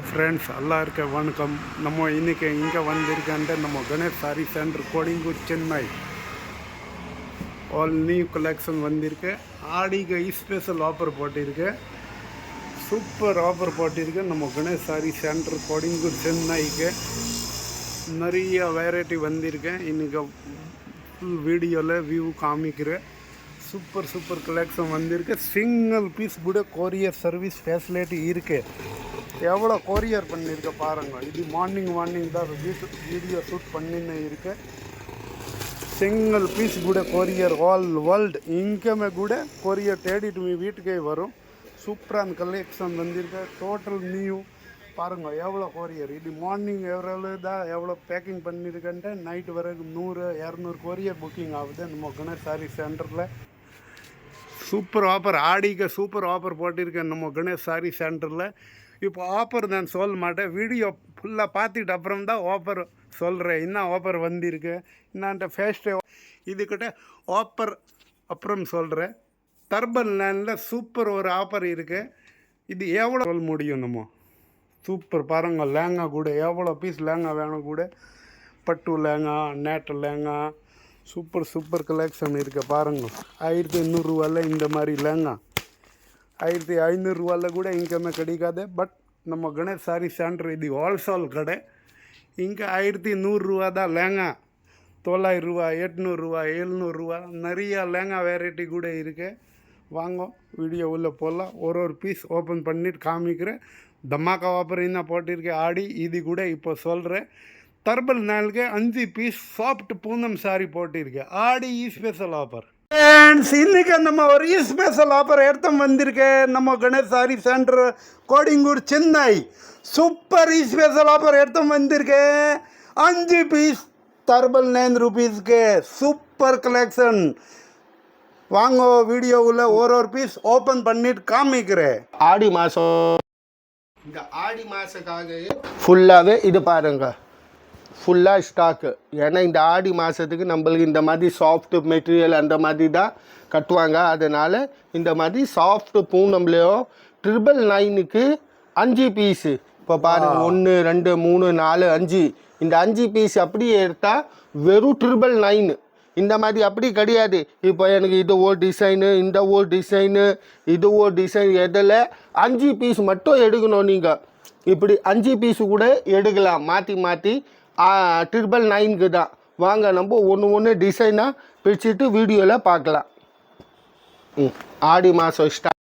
Friends எல்லாருக்கும் வணக்கம். நம்ம இன்றைக்கி இங்கே வந்திருக்கேன்ட்டு நம்ம Ganesh sari centre கோடிங்கூர் Chennai all new collection வந்திருக்கு. ஆடிக்கு ஸ்பெஷல் ஆஃபர் போட்டிருக்கு, சூப்பர் ஆஃபர் போட்டிருக்கு. நம்ம கணேஷ் சாரி சென்டர் கோடிங்கூர் சென்னைக்கு நிறைய வெரைட்டி வந்திருக்கேன். இன்றைக்கி ஃபுல் வீடியோவில் வியூ காமிக்கிறேன். சூப்பர் கலெக்ஷன் வந்திருக்கு. சிங்கிள் பீஸ் கூட கொரியர் சர்வீஸ் ஃபெசிலிட்டி இருக்குது. எவ்வளோ கொரியர் பண்ணியிருக்க பாருங்கள். இது மார்னிங் தான் வீடியோ ஷூட் பண்ணின்னு இருக்கு. சிங்கிள் பீஸ் கூட கொரியர் ஆல் வேர்ல்டு இங்கேயுமே கூட கொரியர் தேடிட்டு வீட்டுக்கே வரும். சூப்பரான கலெக்ஷன் வந்திருக்கு. டோட்டல் நியூ பாருங்கள் எவ்வளோ கொரியர். இது மார்னிங் எவ்வளோ பேக்கிங் பண்ணியிருக்கேன்ட்டு நைட்டு வரைக்கும் 100-200 கொரியர் புக்கிங் ஆகுது நம்ம கணேஷ் சாரி சென்டரில். சூப்பர் ஆஃபர், ஆடிக்கு சூப்பர் ஆஃபர் போட்டிருக்கேன் நம்ம கணேஷ் சாரி சென்டரில். இப்போ ஆஃபர் நான் சொல்ல மாட்டேன், வீடியோ ஃபுல்லாக பார்த்துட்டு அப்புறம் தான் ஆஃபர் சொல்கிறேன். என்ன ஆஃபர் வந்திருக்கு என்னான்ட்ட ஃபேஸ்ட்டு இதுக்கிட்ட ஆஃபர் அப்புறம் சொல்கிறேன். டர்பல் லேண்டில் சூப்பர் ஒரு ஆஃபர் இருக்குது. இது எவ்வளோ சொல்ல முடியும் நம்ம. சூப்பர் பாருங்கள். லேங்கா கூட எவ்வளோ பீஸ் லேங்கா வேணும் கூட. பட்டு லேங்கா, நேட்டு லேங்கா, சூப்பர் கலெக்ஷன் இருக்குது பாருங்கள். 1500 இந்த மாதிரி லேங்கா 1500 கூட இங்கேயுமே கிடைக்காது. பட் நம்ம கணேஷ் சாரி சென்டர் இது ஹோல்சேல் கடை. இங்கே 1100 தான் லேங்கா. 900, 800, 700 நிறையா லேங்கா வெரைட்டி கூட இருக்குது. வாங்க வீடியோ உள்ளே போடலாம். ஒரு பீஸ் ஓப்பன் பண்ணிட்டு காமிக்கிறேன். தமாக்கா ஆஃபர் என்ன போட்டிருக்கேன் ஆடி. இது கூட இப்போ சொல்கிறேன். டர்பல் நாளுக்கு 5 பீஸ் சாஃப்ட் பூனம் சாரி போட்டிருக்கேன். ஆடி ஸ்பெஷல் ஆஃபர் ஃப்ரெண்ட்ஸ். இன்றைக்கி நம்ம ஒரு ஸ்பெஷல் ஆஃபர் எடுத்து வந்திருக்கேன் நம்ம Ganesh sari centre கோடிங்கூர் Chennai. Super special offer எடுத்து வந்திருக்கேன். 5 பீஸ் டர்பல் 9 ரூபீஸ்க்கு சூப்பர் கலெக்ஷன். வாங்க வீடியோவில் ஒரு பீஸ் ஓப்பன் பண்ணிட்டு காமிக்கிறேன். ஆடி மாதம், இந்த ஆடி மாதத்துக்காக ஃபுல்லாகவே இது பாருங்கள், ஃபுல்லாக ஸ்டாக்கு. ஏன்னா இந்த ஆடி மாதத்துக்கு நம்மளுக்கு இந்த மாதிரி சாஃப்ட் மெட்டீரியல் அந்த மாதிரி தான் கட்டுவாங்க. அதனால் இந்த மாதிரி சாஃப்ட் பூனம்லையோ 999க்கு 5 பீஸு. இப்போ பாருங்கள், 1 2 3 4 5. இந்த 5 பீஸ் அப்படியே எடுத்தால் வெறும் 999. இந்த மாதிரி அப்படி கிடையாது. இப்போ எனக்கு இது ஒரு டிசைனு, இந்த ஒரு டிசைனு, இது ஒரு டிசைன், எதில் 5 பீஸ் மட்டும் எடுக்கணும். நீங்கள் இப்படி 5 பீஸு கூட எடுக்கலாம் மாற்றி 999க்கு தான். வாங்க நம்ம ஒன்று டிசைனாக பிரிச்சுட்டு வீடியோவில் பார்க்கலாம். ஆடி மாதம் ஸ்டார்ட்.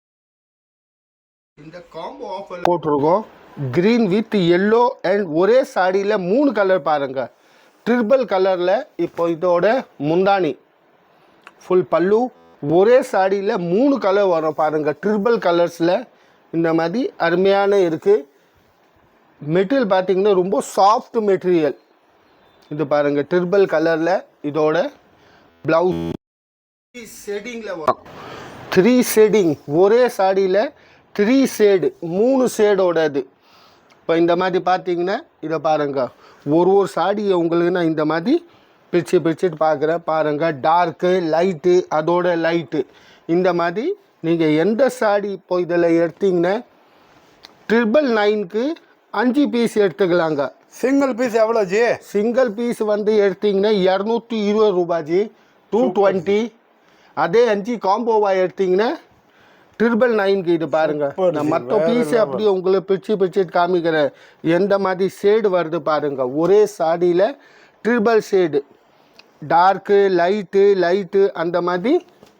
இந்த காம்போ ஆஃபர் போட்டிருக்கோம். க்ரீன் வித் எல்லோ அண்ட் ஒரே சாடியில் 3 கலர் பாருங்கள். ட்ரிபிள் கலரில். இப்போ இதோட முந்தானி ஃபுல் பல்லு. ஒரே சாடியில் 3 கலர் வரும் பாருங்கள். ட்ரிபிள் கலர்ஸில் இந்த மாதிரி அருமையான இருக்குது. மெட்டீரியல் பார்த்திங்கன்னா ரொம்ப சாஃப்ட் மெட்டீரியல். இது பாருங்கள் ட்ரிபிள் கலரில். இதோட ப்ளவுஸ் 3 ஷேடிங்கில் வரும். 3 ஷேடிங் ஒரே சாடியில் 3 ஷேடு 3 ஷேடோட இது. இப்போ இந்த மாதிரி பார்த்தீங்கன்னா இதை பாருங்கள். ஒரு சாடியை உங்களுக்கு நான் இந்த மாதிரி பிரிச்சுட்டு பார்க்குறேன் பாருங்கள். டார்க்கு, லைட்டு, அதோட லைட்டு. இந்த மாதிரி நீங்கள் எந்த சாடி இப்போ இதில் எடுத்தீங்கன்னா 999க்கு 5 பீஸ் எடுத்துக்கலாங்க. சிங்கிள் பீஸ் எவ்வளோ ஜி? சிங்கிள் பீஸ் வந்து எடுத்திங்கன்னா 220 ரூபா ஜி, 220. அதே 5 காம்போவாக எடுத்திங்கன்னா 999க்கு. இது பாருங்கள். நான் மற்ற பீஸு அப்படியே உங்களுக்கு பிரிச்சுட்டு காமிக்கிறேன். எந்த மாதிரி ஷேடு வருது பாருங்கள். ஒரே சாடியில் ட்ரிபிள் ஷேடு, டார்க்கு, லைட்டு அந்த மாதிரி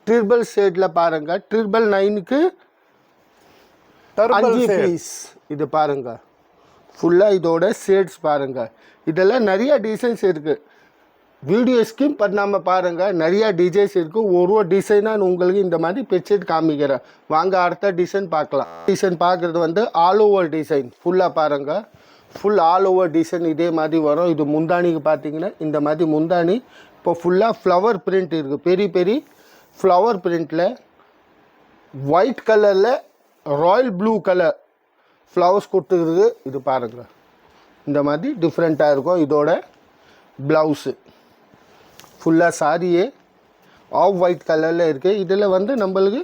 ட்ரிபிள் ஷேடில் பாருங்கள். 999க்கு 5 பீஸ். இது பாருங்கள் ஃபுல்லாக இதோட ஷேட்ஸ் பாருங்கள். இதெல்லாம் நிறையா டிசைன்ஸ் இருக்குது. வீடியோ ஸ்கிப் பண்ணாமல் பாருங்கள். நிறையா டிசைன்ஸ் இருக்குது. ஒரு டிசைனாக உங்களுக்கு இந்த மாதிரி பிரிச்சுட்டு காமிக்கிறேன். வாங்க அடுத்த டிசைன் பார்க்கலாம். டிசைன் பார்க்குறது வந்து ஆல் ஓவர் டிசைன். ஃபுல்லாக பாருங்கள். ஃபுல் ஆல் ஓவர் டிசைன் இதே மாதிரி வரும். இது முந்தானிக்கு பார்த்தீங்கன்னா இந்த மாதிரி முந்தானி. இப்போ ஃபுல்லாக ஃப்ளவர் பிரிண்ட் இருக்குது. பெரிய ஃப்ளவர் பிரிண்டில் ஒயிட் கலரில் ராயல் ப்ளூ கலர் ஃப்ளவர்ஸ் கொடுத்துருக்குது. இது பாருங்கள் இந்த மாதிரி டிஃப்ரெண்ட்டாக இருக்கும். இதோட ப்ளவுஸு ஃபுல்லாக சாரியே ஆஃப் ஒயிட் கலரில் இருக்குது. இதில் வந்து நம்மளுக்கு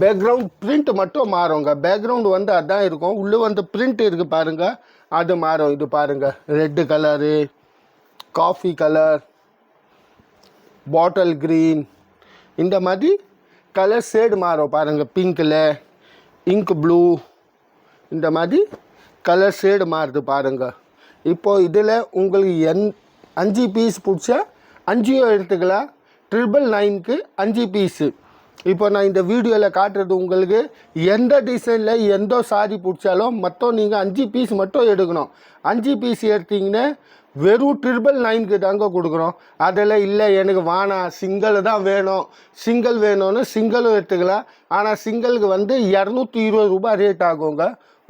பேக்ரவுண்ட் பிரிண்ட் மட்டும் மாறுங்க. பேக்ரவுண்ட் வந்து அதான் இருக்கும், உள்ளே வந்து பிரிண்ட் இருக்குது பாருங்கள், அது மாறும். இது பாருங்கள், red colour, coffee colour, bottle green, இந்த மாதிரி கலர் ஷேடு மாறும் பாருங்கள். பிங்க்கில், இங்க் ப்ளூ, இந்த மாதிரி கலர் ஷேடு மாறுது பாருங்கள். இப்போது இதில் உங்களுக்கு 5 பீஸ் பிடிச்சா 5 எடுத்துக்கலாம். 999க்கு 5 பீஸு. இப்போ நான் இந்த வீடியோவில் காட்டுறது உங்களுக்கு எந்த டிசைனில் எந்த சாரி பிடிச்சாலும் மொத்தம் நீங்கள் 5 பீஸ் மட்டும் எடுக்கணும். 5 பீஸ் எடுத்திங்கன்னா வெறும் 999க்கு தாங்க கொடுக்குறோம். அதில் இல்லை எனக்கு வேணாம், சிங்கிள் தான் வேணும், சிங்கிள் வேணும்னு சிங்கிளும் எடுத்துக்கலாம். ஆனால் சிங்கிளுக்கு வந்து 220 ரூபாய் ரேட் ஆகுங்க.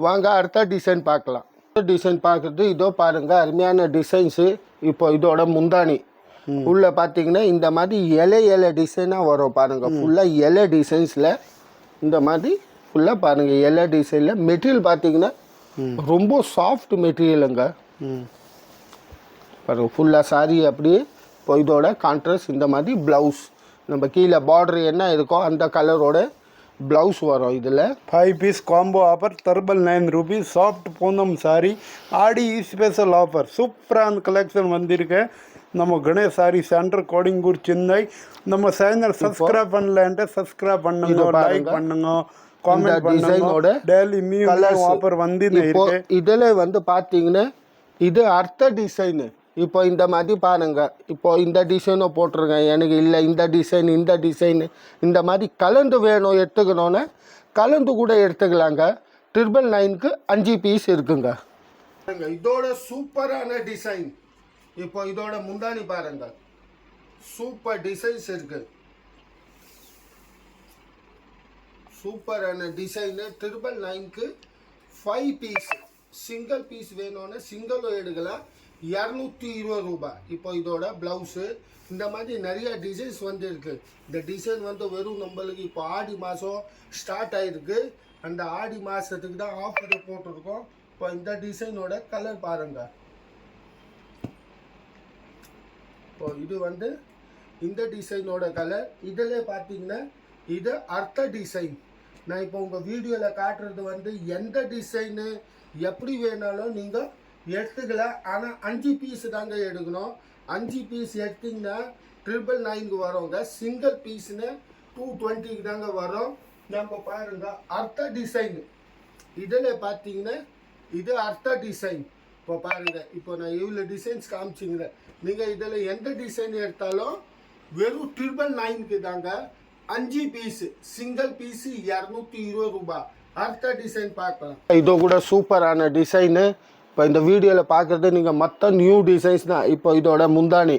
வாங்க அடுத்த டிசைன் பார்க்கலாம். டிசைன் பார்க்குறது இதோ பாருங்கள், அருமையான டிசைன்ஸு. இப்போ இதோட முந்தானி உள்ளே பார்த்தீங்கன்னா இந்த மாதிரி இலை டிசைனாக வரும் பாருங்கள். ஃபுல்லாக இலை டிசைன்ஸில் இந்த மாதிரி ஃபுல்லாக பாருங்கள், இலை டிசைனில். மெட்டீரியல் பார்த்தீங்கன்னா ரொம்ப சாஃப்ட் மெட்டீரியலுங்க பாருங்கள். ஃபுல்லாக சாரி அப்படியே. இப்போ இதோட கான்ட்ராஸ்ட் இந்த மாதிரி ப்ளவுஸ், நம்ம கீழே பார்டர் என்ன இருக்கோ அந்த கலரோட ப்ளவுஸ் வரும். இதில் 5 piece combo offer 999 rupees. Soft Poonam sari Aadi special offer. சூப்பரான கலெக்ஷன் வந்திருக்கு நம்ம கணேஷ் சாரி சென்டர், கோடிங்கூர், சென்னை. நம்ம சேனல் சப்ஸ்கிரைப் பண்ணலன்ட்டு சப்ஸ்கிரைப் பண்ணுங்க, லைக் பண்ணுங்க, காமெண்ட் பண்ணுங்க. டெய்லி நியூ ஆஃபர் வந்து இருக்கு. இதில் வந்து பார்த்தீங்கன்னா இது அர்த்த டிசைனு. இப்போ இந்த மாதிரி பாருங்க, இப்போ இந்த டிசைனை போட்டிருக்கேன், எனக்கு இல்லை இந்த டிசைன் இந்த டிசைனு, இந்த மாதிரி கலந்து வேணும் எடுத்துக்கணுன்னு கலந்து கூட எடுத்துக்கலாங்க. 999க்கு 5 பீஸ் இருக்குங்க. இதோட சூப்பரான டிசைன். இப்போ இதோட முந்தானி பாருங்க, சூப்பர் டிசைன்ஸ் இருக்கு. சூப்பரான டிசைனு. 999க்கு 5 பீஸ். சிங்கிள் பீஸ் வேணும்னு சிங்கிளும் எடுக்கலாம். 220 ரூபாய். இப்போ இதோட ப்ளவுஸு இந்த மாதிரி நிறைய டிசைன்ஸ் வந்து இருக்கு. இந்த டிசைன் வந்து வெறும் நம்மளுக்கு இப்போ ஆடி மாதம் ஸ்டார்ட் ஆகிருக்கு. அந்த ஆடி மாதத்துக்கு தான் ஆஃபர் போட்டிருக்கோம். இப்போ இந்த டிசைனோட கலர் பாருங்க. இப்போ இது வந்து இந்த டிசைனோட கலர். இதில் பார்த்தீங்கன்னா இது அர்த்த டிசைன். நான் இப்போ உங்கள் வீடியோவில் காட்டுறது வந்து எந்த டிசைனு எப்படி வேணாலும் நீங்கள் எடுத்துக்கலாம். ஆனால் 5 பீஸ் தாங்க எடுக்கணும். 5 பீஸ் எடுத்திங்கன்னா 999க்கு வரோங்க. சிங்கிள் பீஸ்னு 220க்கு தாங்க வரும். நம்ம பாருங்க அர்த்த டிசைன். இதில் பார்த்தீங்கன்னா இது அர்த்த டிசைன். இப்போ பாருங்க, இப்போ நான் இவ்வளோ டிசைன்ஸ் காமிச்சிங்கிறேன். நீங்கள் இதில் எந்த டிசைன் எடுத்தாலும் வெறும் 999க்கு தாங்க. 5 பீஸு, சிங்கிள் பீஸு 220 ரூபாய். அர்த்த டிசைன் பார்க்கலாம். இதோ கூட சூப்பரான டிசைனு. இப்போ இந்த வீடியோவில் பார்க்குறது நீங்கள் மற்ற நியூ டிசைன்ஸ் தான். இப்போ இதோட முந்தானி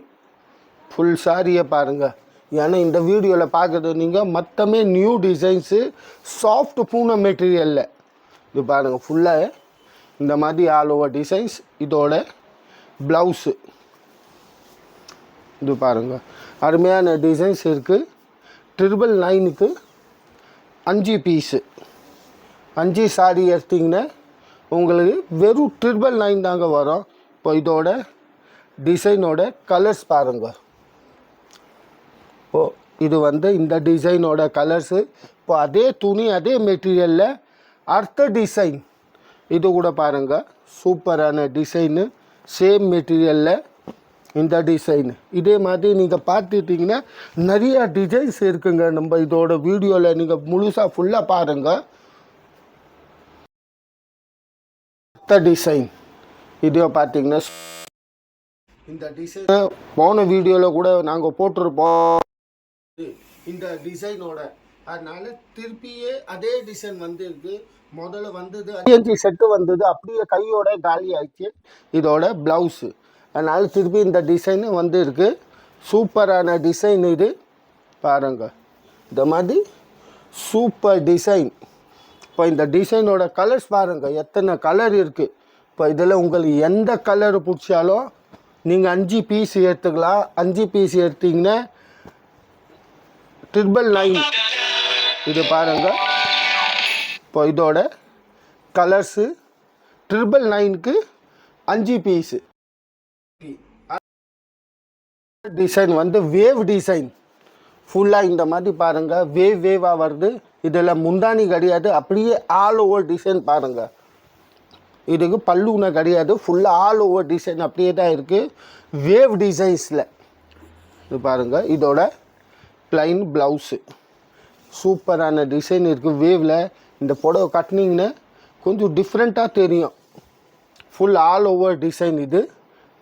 ஃபுல் சாரியை பாருங்கள். ஏன்னா இந்த வீடியோவில் பார்க்குறது நீங்கள் மொத்தமே நியூ டிசைன்ஸு, சாஃப்ட் பூனம் மெட்டீரியலில். இது பாருங்கள் ஃபுல்லாக இந்த மாதிரி ஆல் ஓவர் டிசைன்ஸ். இதோட ப்ளவுஸு இது பாருங்கள், அருமையான டிசைன்ஸ் இருக்குது. 999க்கு 5 பீஸு. 5 சாரி எடுத்திங்கன்னா உங்களுக்கு வெறும் 999 தாங்க வரும். இப்போ இதோட டிசைனோட கலர்ஸ் பாருங்க. ஓ இது வந்து இந்த டிசைனோட கலர்ஸு. இப்போ அதே துணி அதே மெட்டீரியலில் அர்த்த டிசைன். இது கூட பாருங்கள், சூப்பரான டிசைனு. சேம் மெட்டீரியலில் இந்த டிசைனு. இதே மாதிரி நீங்கள் பார்த்துட்டிங்கன்னா நிறைய டிசைன்ஸ் இருக்குங்க. நம்ம இதோட வீடியோவில் நீங்கள் முழுசாக ஃபுல்லாக பாருங்கள். டிசைன் இதோ பார்த்தீங்கன்னா இந்த டிசைன் போன வீடியோவில் கூட நாங்கள் போட்டிருப்போம் இந்த டிசைனோட. அதனால திருப்பியே அதே டிசைன் வந்து இருக்கு. முதல்ல வந்தது 5 செட்டு வந்தது, அப்படியே கையோட காலி ஆயிடுச்சு. இதோட ப்ளவுஸு. அதனால திருப்பி இந்த டிசைன் வந்து இருக்கு. சூப்பரான டிசைன் இது பாருங்க. இந்த மாதிரி சூப்பர் டிசைன். இப்போ இந்த டிசைனோட கலர்ஸ் பாருங்கள், எத்தனை கலர் இருக்குது. இப்போ இதில் உங்களுக்கு எந்த கலர் பிடிச்சாலும் நீங்கள் 5 பீஸ் எடுத்துக்கலாம். 5 பீஸ் எடுத்திங்கன்னா 999. இது பாருங்கள். இப்போ இதோட கலர்ஸு 999க்கு 5 பீஸு. டிசைன் வந்து வேவ் டிசைன். ஃபுல்லாக இந்த மாதிரி பாருங்கள், வேவாக வருது. இதில் முந்தானி கிடையாது, அப்படியே ஆல் ஓவர் டிசைன் பாருங்கள். இதுக்கு பல்லுன கிடையாது, ஃபுல்லாக ஆல் ஓவர் டிசைன் அப்படியே தான் இருக்குது. வேவ் டிசைன்ஸில் இது பாருங்கள். இதோட ப்ளைன் ப்ளவுஸு சூப்பரான டிசைன் இருக்குது. வேவில் இந்த புடவை கட்டினீங்கன்னா கொஞ்சம் டிஃப்ரெண்ட்டாக தெரியும். ஃபுல் ஆல் ஓவர் டிசைன் இது.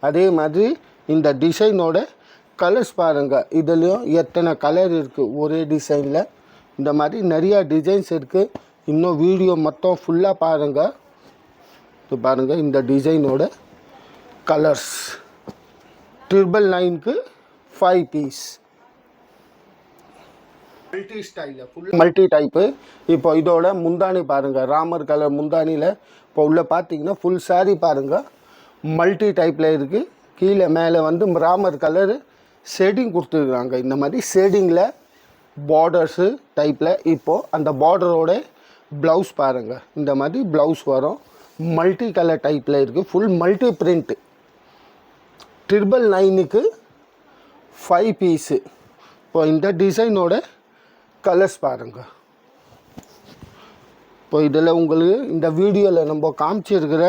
அதே மாதிரி இந்த டிசைனோட கலர்ஸ் பாருங்கள். இதுலேயும் எத்தனை கலர் இருக்குது ஒரே டிசைனில். இந்த மாதிரி நிறையா டிசைன்ஸ் இருக்குது. இன்னும் வீடியோ மொத்தம் ஃபுல்லாக பாருங்கள். இது பாருங்கள் இந்த டிசைனோட கலர்ஸ். 999க்கு 5 பீஸ். மல்டி ஸ்டைலில் ஃபுல் மல்டி டைப்பு. இப்போ இதோட முந்தானி பாருங்கள். ராமர் கலர் முந்தானியில் இப்போ உள்ள பார்த்தீங்கன்னா ஃபுல் சாரீ பாருங்கள் மல்டி டைப்பில் இருக்குது. கீழே மேலே வந்து ராமர் கலரு ஷேடிங் கொடுத்துருக்குறாங்க. இந்த மாதிரி ஷேடிங்கில் பார்டர்ஸு டைப்பில். இப்போது அந்த பார்டரோட ப்ளவுஸ் பாருங்கள். இந்த மாதிரி ப்ளவுஸ் வரும். மல்டி கலர் டைப்பில் இருக்குது. Full multi print. 999க்கு 5 பீஸு. இப்போ இந்த டிசைனோட கலர்ஸ் பாருங்கள். இப்போ இதில் உங்களுக்கு இந்த வீடியோவில் நம்ம காமிச்சிருக்கிற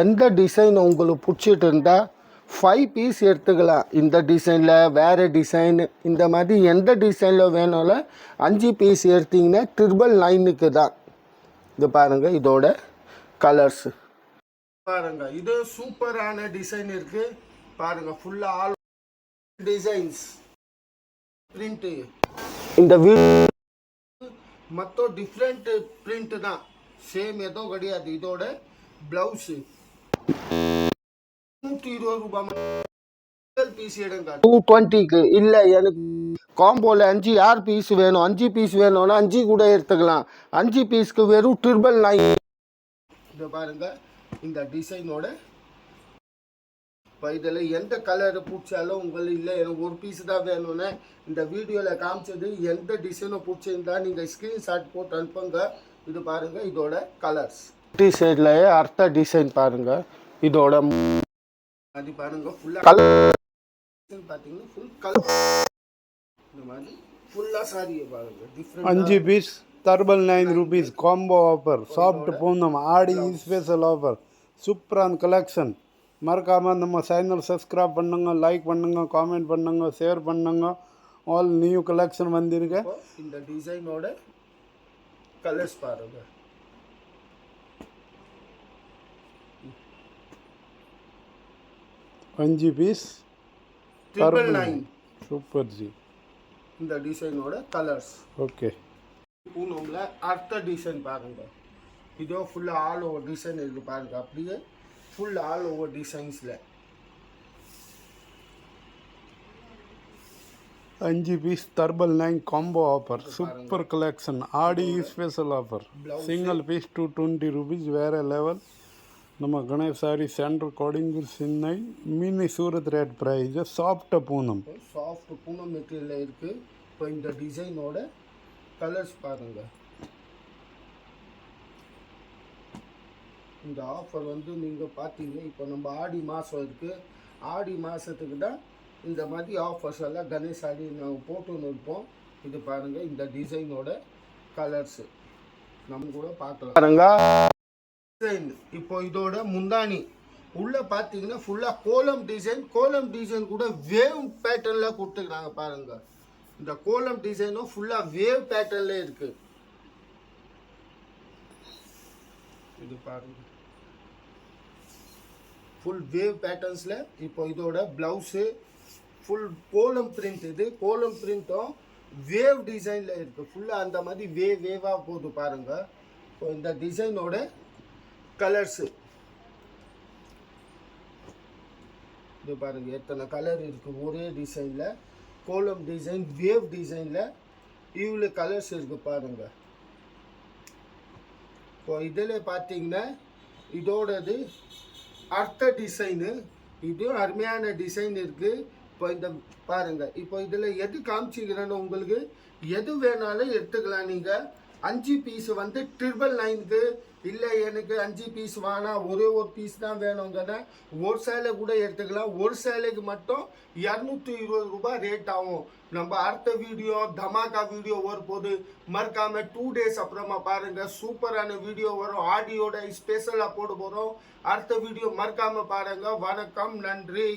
எந்த டிசைன் உங்களுக்கு பிடிச்சிட்டு இருந்தால் 5 பீஸ் எடுத்துக்கலாம். இந்த டிசைனில் வேறு டிசைன் இந்த மாதிரி எந்த டிசைனில் வேணும்ல 5 பீஸ் எடுத்திங்கன்னா 999க்கு தான். இது பாருங்கள் இதோட கலர்ஸு பாருங்கள். இது சூப்பரான டிசைன் இருக்குது பாருங்கள். ஃபுல்லாக ஆல் டிசைன்ஸ் பிரிண்ட்டு. இந்த வீடியோ மற்ற டிஃப்ரெண்ட் பிரிண்ட் தான், சேம் எதுவும் கிடையாது. இதோட ப்ளவுஸு 120 ரூபாய் பீஸ் எடுங்க. 220க்கு இல்லை எனக்கு காம்போவில் 6 பீஸ் வேணும். 5 பீஸ் வேணும்னா 5 கூட எடுத்துக்கலாம். 5 பீஸ்க்கு வெறும் 999. இதை பாருங்கள் இந்த டிசைனோட. இப்போ இதில் எந்த கலர் பிடிச்சாலும் உங்களுக்கு இல்லை எனக்கு ஒரு பீஸ் தான் வேணும்னு இந்த வீடியோவில் காமிச்சது எந்த டிசைனை பிடிச்சிருந்தா நீங்கள் ஸ்க்ரீன்ஷாட் போட்டு அனுப்புங்க. இது பாருங்கள் இதோட கலர்ஸ். டிசைன்லேயே அடுத்த டிசைன் பாருங்கள். இதோட அது பாருங்கள் ஃபுல்லாக கலர் பார்த்தீங்கன்னா ஃபுல் கலர். இந்த மாதிரி ஃபுல்லாக சாரியை பாருங்கள் different. 5 piece 999 rupees combo offer. Soft Poonam Aadi special offer. சூப்பரான கலெக்ஷன். மறக்காமல் நம்ம சேனல் சப்ஸ்கிரைப் பண்ணுங்க, லைக் பண்ணுங்க, காமெண்ட் பண்ணுங்க, ஷேர் பண்ணுங்க. ஆல் நியூ கலெக்ஷன் வந்திருக்கு. இந்த டிசைனோட கலர்ஸ் பாருங்க. அஞ்சு பீஸ் 999. Super G. இந்த டிசைனோட கலர்ஸ். ஓகே. பூனம்ல அடுத்த டிசைன் பாருங்க. இதோ ஃபுல்லாக ஆல் ஓவர் டிசைன் இருக்குது பாருங்க. அப்படியே ஃபுல் ஆல் ஓவர் டிசைன்ஸில் 5 piece 999 combo offer. Super collection. Aadi special offer. Single piece 220 rupees. வேறு லெவல். நம்ம Ganesh sari centre கோடிங்கூர் Chennai. Mini Surat rate price. Soft Poonam. Soft Poonam மெட்டீரியலில் இருக்குது. இப்போ இந்த டிசைனோட கலர்ஸ் பாருங்கள். இந்த ஆஃபர் வந்து நீங்கள் பார்த்தீங்க. இப்போ நம்ம ஆடி மாதம் இருக்குது. ஆடி மாதத்துக்கு தான் இந்த மாதிரி ஆஃபர்ஸ் எல்லாம் கணேஷ் ஆடி நாங்கள் போட்டுன்னு இருப்போம். இது பாருங்கள் இந்த டிசைனோட கலர்ஸு நம்ம கூட பார்க்கலாம் பாருங்க. டிசைன் இப்போ இதோட முந்தானி உள்ளே பார்த்தீங்கன்னா ஃபுல்லாக கோலம் டிசைன். கோலம் டிசைன் கூட வேவ் பேட்டர்னில் கொடுத்துக்கிறாங்க பாருங்கள். இந்த கோலம் டிசைனும் ஃபுல்லாக வேவ் பேட்டர்னில் இருக்குது. இது பாருங்கள் ஃபுல் வேவ் பேட்டர்ன்ஸில். இப்போ இதோட ப்ளவுஸு ஃபுல் கோலம் பிரிண்ட். இது கோலம் பிரிண்ட்டும் வேவ் டிசைனில் இருக்குது. ஃபுல்லாக அந்த மாதிரி வேவாக போகுது பாருங்கள். இப்போ இந்த டிசைனோட கலர்ஸு இது பாருங்கள் எத்தனை கலர் இருக்குது ஒரே டிசைனில். கோலம் டிசைன் வேவ் டிசைனில் இவ்வளோ கலர்ஸ் இருக்குது பாருங்கள். இப்போ இதில் பார்த்தீங்கன்னா இதோடது அடுத்த டிசைனு. இதுவும் அருமையான டிசைன் இருக்குது. இப்போ இந்த பாருங்கள். இப்போ இதில் எது காமிச்சிக்கிறேன்னு உங்களுக்கு எது வேணாலும் எடுத்துக்கலாம் நீங்கள். 5 பீஸ் வந்து 999க்கு. இல்லை எனக்கு 5 பீஸ் வேணாம், ஒரே ஒரு பீஸ் தான் வேணுங்கன்னா ஒரு சேலை கூட எடுத்துக்கலாம். ஒரு சேலைக்கு மட்டும் 220 ரூபாய் ரேட் ஆகும். நம்ம அடுத்த வீடியோ தமாக்கா வீடியோ வரும்போது மறக்காம 2 டேஸ் அப்புறமா பாருங்க, சூப்பரான வீடியோ வரும். ஆடியோட ஸ்பெஷலாக போட போகிறோம். அடுத்த வீடியோ மறக்காம பாருங்க. வணக்கம், நன்றி.